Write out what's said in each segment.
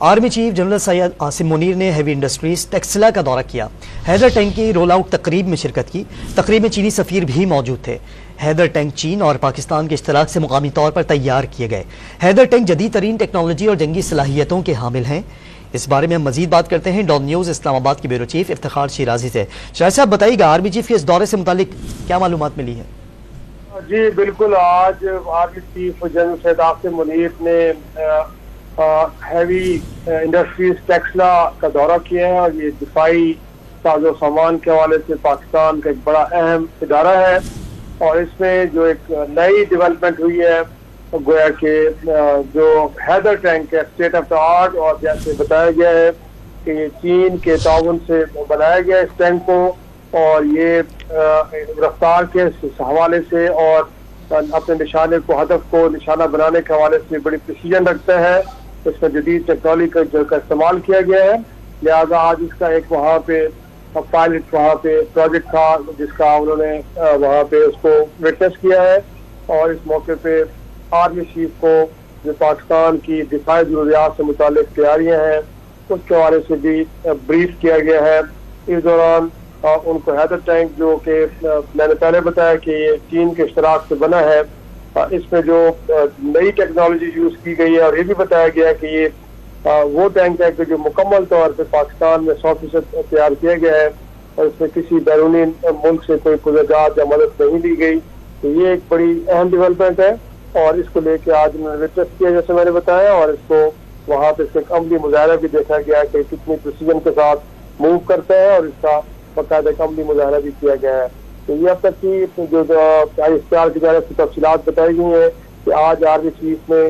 Army chief general Syed Asim Munir نے heavy industries Taxila کا دورہ کیا۔ حیدر ٹینک کی رول آؤٹ تقریب میں شرکت کی۔ تقریب میں چینی سفیر بھی موجود تھے۔ حیدر ٹینک چین اور پاکستان کے اشتراک سے مقامی طور پر تیار کیے گئے۔ حیدر ٹینک جدید ترین ٹیکنالوجی اور جنگی صلاحیتوں کے حامل ہیں۔ اس بارے میں ہم مزید بات کرتے ہیں ڈان نیوز اسلام آباد کے بیورو چیف افتخار شیرازی سے۔ شاہد صاحب بتائیے گا آرمی چیف کے اس دورے سے متعلق کیا معلومات ملی ہے؟ جی بالکل، آج army chief general Syed Asim Munir نے ہیوی انڈسٹریز ٹیکسلا کا دورہ کیا ہے، اور یہ دفاعی ساز و سامان کے حوالے سے پاکستان کا ایک بڑا اہم ادارہ ہے، اور اس میں جو ایک نئی ڈیولپمنٹ ہوئی ہے گویا کہ جو حیدر ٹینک ہے اسٹیٹ آف دا آرٹ، اور جیسے بتایا گیا ہے کہ یہ چین کے تعاون سے بنایا گیا اس ٹینک کو، اور یہ رفتار کے حوالے سے اور اپنے نشانے کو ہدف کو نشانہ بنانے کے حوالے سے بڑی پریسیجن رکھتا ہے۔ اس میں جدید ٹیکنالوجی کا استعمال کیا گیا ہے، لہذا آج اس کا ایک وہاں پہ پائلٹ پروجیکٹ تھا جس کا انہوں نے وہاں پہ اس کو وٹنس کیا ہے، اور اس موقع پہ آرمی چیف کو جو پاکستان کی دفاعی ضروریات سے متعلق تیاریاں ہیں اس کے حوالے سے بھی بریف کیا گیا ہے۔ اس دوران ان کو حیدر ٹینک جو کہ میں نے پہلے بتایا کہ یہ چین کے اشتراک سے بنا ہے، اس میں جو نئی ٹیکنالوجی یوز کی گئی ہے، اور یہ بھی بتایا گیا کہ یہ وہ ٹینک ہے کہ جو مکمل طور پہ پاکستان میں 100% تیار کیا گیا ہے، اور اس میں کسی بیرونی ملک سے کوئی خدشات یا مدد نہیں لی گئی۔ تو یہ ایک بڑی اہم ڈیولپمنٹ ہے، اور اس کو لے کے آج انہوں نے وٹنس کیا جیسے میں نے بتایا، اور اس کو وہاں پہ ایک عملی مظاہرہ بھی دیکھا گیا کہ کتنی پریسیجن کے ساتھ موو کرتا ہے، اور اس کا باقاعدہ ایک عملی مظاہرہ بھی کیا گیا ہے۔ تو یہ اب تک کی جو اشتہار کی جانب سے تفصیلات بتائی گئی ہیں کہ آج آرمی چیف نے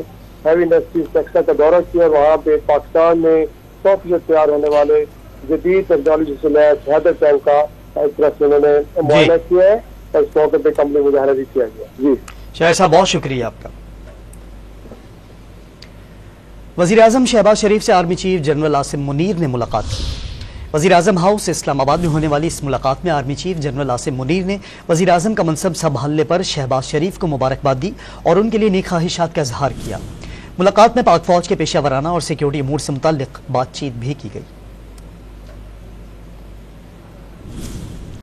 ہیوی انڈسٹریز ٹیکسلا کا دورہ کیا، اور وہاں پہ پاکستان میں 100% تیار ہونے والے جدید ٹیکنالوجی سے لیس حیدر ٹینک کا اس طرح سے انہوں نے معائنہ کیا ہے، اور اس موقع پہ عملی مظاہرہ بھی کیا گیا۔ جی شاہد صاحب بہت شکریہ آپ کا۔ وزیر اعظم شہباز شریف سے army chief general Asim Munir نے ملاقات کی۔ وزیر اعظم ہاؤس اسلام آباد میں ہونے والی اس ملاقات میں army chief general Asim Munir نے وزیر اعظم کا منصب سنبھالنے پر شہباز شریف کو مبارکباد دی اور ان کے لیے نیک خواہشات کا اظہار کیا۔ ملاقات میں پاک فوج کے پیشہ ورانہ اور سیکیورٹی امور سے متعلق بات چیت بھی کی گئی۔